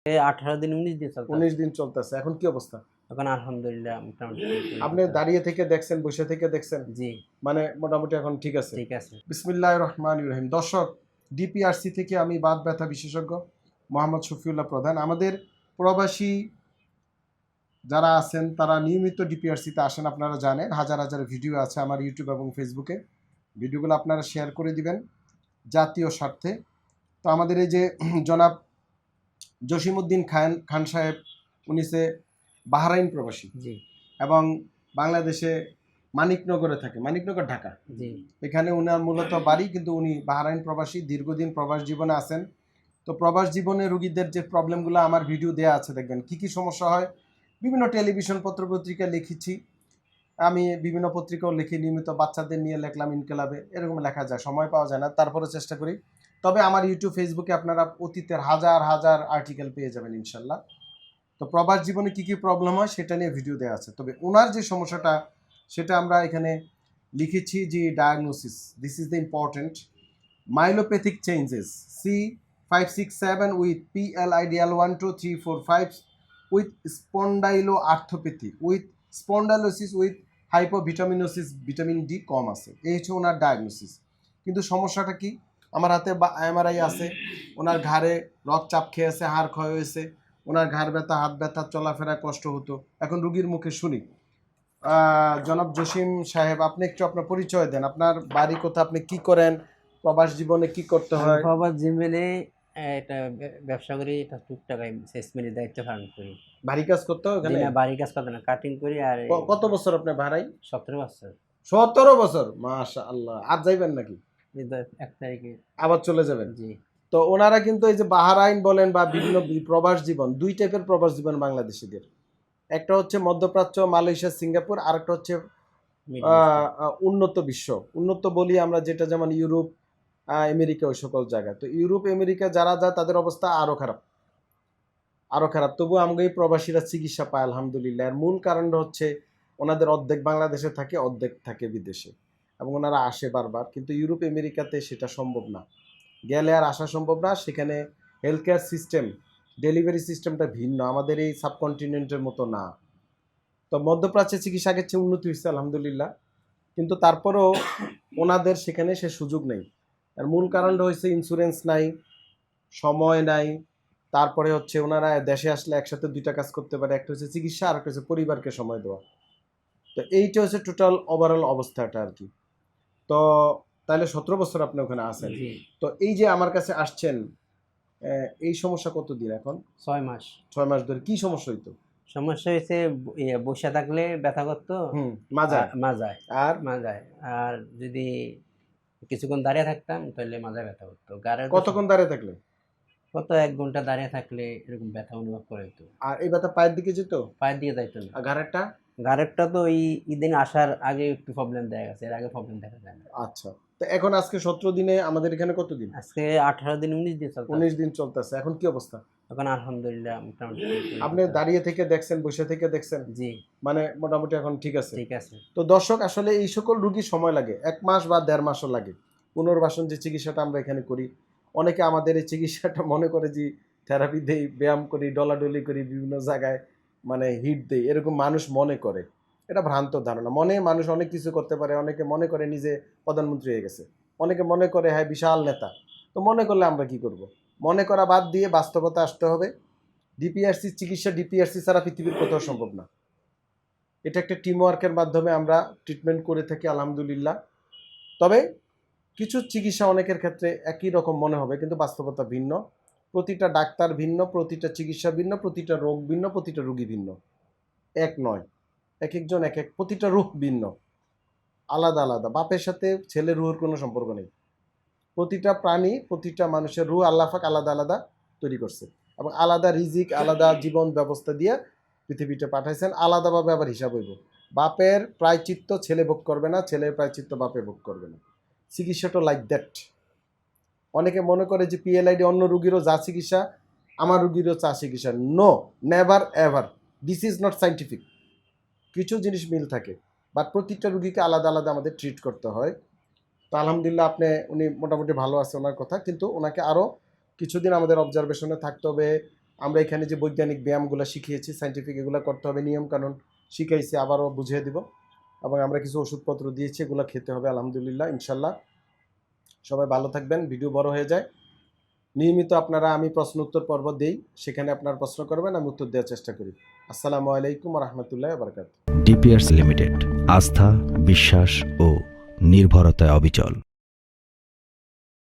18 দিন 19 দিন চলতে 19 দিন চলতেছে। এখন কি অবস্থা? এখন আলহামদুলিল্লাহ মোটামুটি আপনি দাঁড়িয়ে থেকে দেখছেন, বসে থেকে দেখছেন? জি মানে মোটামুটি এখন ঠিক আছে। ঠিক আছে। বিসমিল্লাহির রহমানির রহিম। দর্শক, ডিপিআরসি থেকে আমি বাত ব্যথা বিশেষজ্ঞ মোহাম্মদ শফিউল্লাহ প্রধান। আমাদের প্রবাসী যারা আছেন তারা নিয়মিত ডিপিআরসিতে আসেন, আপনারা জানেন। হাজার হাজার ভিডিও আছে আমার ইউটিউব এবং ফেসবুকে। ভিডিওগুলো আপনারা শেয়ার করে দিবেন জাতীয় স্বার্থে। তো আমাদের এই যে জনাব জসিমউদ্দিন খান সাহেব, উনি সে বাহরাইন প্রবাসী জি এবং বাংলাদেশে মানিকনগরে থাকে, মানিকনগর ঢাকা। জি এখানে উনার মূলত বাড়ি, কিন্তু উনি বাহরাইন প্রবাসী, দীর্ঘদিন প্রবাস জীবনে আছেন। তো প্রবাস জীবনে রোগীদের যে প্রবলেমগুলো আমার ভিডিও দেওয়া আছে, দেখবেন কি কি সমস্যা হয়। বিভিন্ন টেলিভিশন পত্রপত্রিকা লিখেছি, আমি বিভিন্ন পত্রিকাও লিখি, নিয়মিত বাচ্চাদের নিয়ে লেখলাম ইনকেলাবে, এরকম লেখা যায়, সময় পাওয়া যায় না, তারপরে চেষ্টা করি। তবে আমার ইউটিউব ফেসবুকে আপনারা অতীতের হাজার হাজার আর্টিকেল পেয়ে যাবেন ইনশাল্লাহ। তো প্রবাস জীবনে কি কি প্রবলেম হয় সেটা নিয়ে ভিডিও দেওয়া আছে। তবে ওনার যে সমস্যাটা সেটা আমরা এখানে লিখেছি যে diagnosis, this is the important. Myelopathic changes C567 with PLIDL 1 2 3 4 5 with spondyloarthropathy with spondylosis with hypovitaminosis, vitamin D কম আছে, এই হচ্ছে ওনার ডায়াগনোসিস। কিন্তু সমস্যাটা কি? আমার হাতে MRI আছে, ওনার ঘাড়ে রক্তচাপ খেয়েছে, হাড় ক্ষয় হয়েছে, ওনার ঘাড় ব্যথা, হাত ব্যথা, চলাফেরা কষ্ট হতো। এখন রুগীর মুখে শুনি। জনাব জসিম সাহেব, আপনি একটু আপনার পরিচয় দেন, আপনার বাড়ি কোথা, আপনি কি করেন, প্রবাস জীবনে কি করতে আমি হয়? প্রবাস জিমেলে এটা ব্যবসা করি, এটা টুকটাক সেলসম্যানের দায়িত্ব পালন করি। ভারী কাজ করতে হয় জি ওখানে? না, বাড়ির কাজ করতে না, কাটিং করি। আর কত বছর আপনি ভাড়াই? 17 বছর। 17 বছর, মাশাআল্লাহ। আজ যাইবেন নাকি? এই তো 1 তারিখে। আবার চলে যাবেন? জি তো ওনারা কিন্তু এই যে বাহরাইন বলেন বা বিভিন্ন প্রবাস জীবন, দুই টাইপের প্রবাস জীবন বাংলাদেশিদের। একটা হচ্ছে মধ্যপ্রাচ্য, মালয়েশিয়া, সিঙ্গাপুর, আর একটা হচ্ছে মিডল ইস্টে। উন্নত বিশ্ব। উন্নত বলি আমরা যেটা, যেমন ইউরোপ, আমেরিকা, ওই সকল জায়গায়। তো ইউরোপ আমেরিকা যারা যায় তাদের অবস্থা আরো খারাপ, আরো খারাপ। তবু আমাকে এই প্রবাসীরা চিকিৎসা পায় আলহামদুলিল্লাহ। এর মূল কারণটা হচ্ছে ওনাদের অর্ধেক বাংলাদেশে থাকে, অর্ধেক থাকে বিদেশে, এবং ওনারা আসে বারবার। কিন্তু ইউরোপ আমেরিকাতে সেটা সম্ভব না, গেলে আর আসা সম্ভব না। সেখানে হেলথ কেয়ার সিস্টেম, ডেলিভারি সিস্টেমটা ভিন্ন, আমাদের এই সাবকন্টিনেন্টের মতো না। তো মধ্যপ্রাচ্যে চিকিৎসা আগের চেয়ে উন্নতি হয়েছে আলহামদুলিল্লাহ, কিন্তু তারপরেও ওনাদের সেখানে সে সুযোগ নেই। আর মূল কারণটা হচ্ছে ইন্স্যুরেন্স নাই, সময় নাই, তারপরে হচ্ছে ওনারা দেশে আসলে একসাথে দুইটা কাজ করতে পারে, একটা হচ্ছে চিকিৎসা আর একটা হচ্ছে পরিবারকে সময় দেওয়া। তো এইটা হচ্ছে টোটাল ওভারঅল অবস্থাটা আর কি। তো তাহলে 17 বছর আপনি ওখানে আছেন। জি তো এই যে আমার কাছে আসছেন, এই সমস্যা কতদিন এখন? 6 মাস। 6 মাস ধরে কি সমস্যা হইতো? সমস্যা হয়েছে বসে থাকলে ব্যথা করতো, মাজায় মাজায়, আর মাজায়। আর যদি কিছুক্ষণ দাঁড়িয়ে থাকতাম তাহলে মাজায় ব্যথা করতো। গাড়ের তো কতক্ষণ দাঁড়িয়ে থাকলে? কত 1 ঘন্টা দাঁড়িয়ে থাকলে এরকম ব্যথা অনুভব করে তো। আর এই ব্যথা পায়ের দিকে যেত? পায়ের দিকে যাইতো না। আর ঘাড়েরটা? ঘাড়েরটা তো ওই ইদিন আসার আগে একটু প্রবলেম দেখা গেছে, এর আগে প্রবলেম দেখা যায় না। আচ্ছা। তো এখন আজকে 17 দিনে আমাদের এখানে কতদিন? আজকে 18 দিন 19 দিন চলতে 19 দিন চলতেছে। এখন কি অবস্থা? এখন আলহামদুলিল্লাহ মোটামুটি আপনি দাঁড়িয়ে থেকে দেখছেন, বসে থেকে দেখছেন? জি মানে মোটামুটি এখন ঠিক আছে। ঠিক আছে। তো দর্শক, আসলে এই সকল রুগীর সময় লাগে, 1 মাস বা 1.5 মাসও লাগে। পুনর্বাসন যে চিকিৎসাটা আমরা এখানে করি, অনেকে আমাদের এই চিকিৎসাটা মনে করে যে থেরাপি দেই, ব্যায়াম করি, ডলাডলি করি, বিভিন্ন জায়গায় মানে হিট দেই, এরকম মানুষ মনে করে। এটা ভ্রান্ত ধারণা। মানুষ অনেক কিছু করতে পারে, অনেকে মনে করে নিজে প্রধানমন্ত্রী হয়ে গেছে, অনেকে মনে করে হ্যাঁ বিশাল নেতা। তো মনে করলে আমরা কি করব? মনে করা বাদ দিয়ে বাস্তবতা আসতে হবে। ডিপিআরসি চিকিৎসা ডিপিআরসি ছাড়া পৃথিবীর কোথাও সম্ভব না। এটা একটা টিম ওয়ার্কের মাধ্যমে আমরা ট্রিটমেন্ট করে থাকি আলহামদুলিল্লাহ। তবে কিছু চিকিৎসা অনেকের ক্ষেত্রে একই রকম মনে হবে, কিন্তু বাস্তবতা ভিন্ন। প্রতিটা ডাক্তার ভিন্ন, প্রতিটা চিকিৎসা ভিন্ন, প্রতিটা রোগ ভিন্ন, প্রতিটা রোগী ভিন্ন, এক নয়। এক একজন এক এক, প্রতিটা রূহ ভিন্ন, আলাদা আলাদা। বাপের সাথে ছেলে রুহের কোনো সম্পর্ক নেই। প্রতিটা প্রাণী, প্রতিটা মানুষের রুহ আল্লাহ পাক আলাদা আলাদা তৈরি করছে, এবং আলাদা রিজিক, আলাদা জীবন ব্যবস্থা দিয়ে পৃথিবীতে পাঠাইছেন। আলাদাভাবে আবার হিসাব হইব। বাপের প্রায়চিত্ত ছেলে ভোগ করবে না, ছেলের প্রায়চিত্ত বাপে ভোগ করবে না। চিকিৎসাটা লাইক দ্যাট। অনেকে মনে করে যে PLID অন্য রুগীরও যা চিকিৎসা, আমার রুগীরও চা চিকিৎসা। No, never ever, this is not scientific. কিছু জিনিস মিল থাকে, বাট প্রতিটা রুগীকে আলাদা আলাদা আমাদের ট্রিট করতে হয়। তো আলহামদুলিল্লাহ উনি মোটামুটি ভালো আছে ওনার কথা, কিন্তু ওনাকে আরও কিছুদিন আমাদের অবজারভেশনে থাকতে হবে। আমরা এখানে যে বৈজ্ঞানিক ব্যায়ামগুলো শিখিয়েছি, সাইন্টিফিক, এগুলো করতে হবে, নিয়মকানুন শিখাইছি, আবারও বুঝিয়ে দিব। এবং আমরা কিছু ওষুধপত্র দিয়েছি, এগুলো খেতে হবে আলহামদুলিল্লাহ ইনশাল্লাহ। সবাই ভালো থাকবেন। ভিডিও বড় হয়ে যায়, নিয়মিত আপনারা আমি প্রশ্ন উত্তর পর্ব দেই, সেখানে আপনারা প্রশ্ন করবেন, আমি উত্তর দেওয়ার চেষ্টা করি। আসসালামু আলাইকুম ওয়া রাহমাতুল্লাহি ওয়া বারাকাতুহু। ডিপিয়ার্স লিমিটেড, আস্থা, বিশ্বাস ও নির্ভরতায় অবিচল।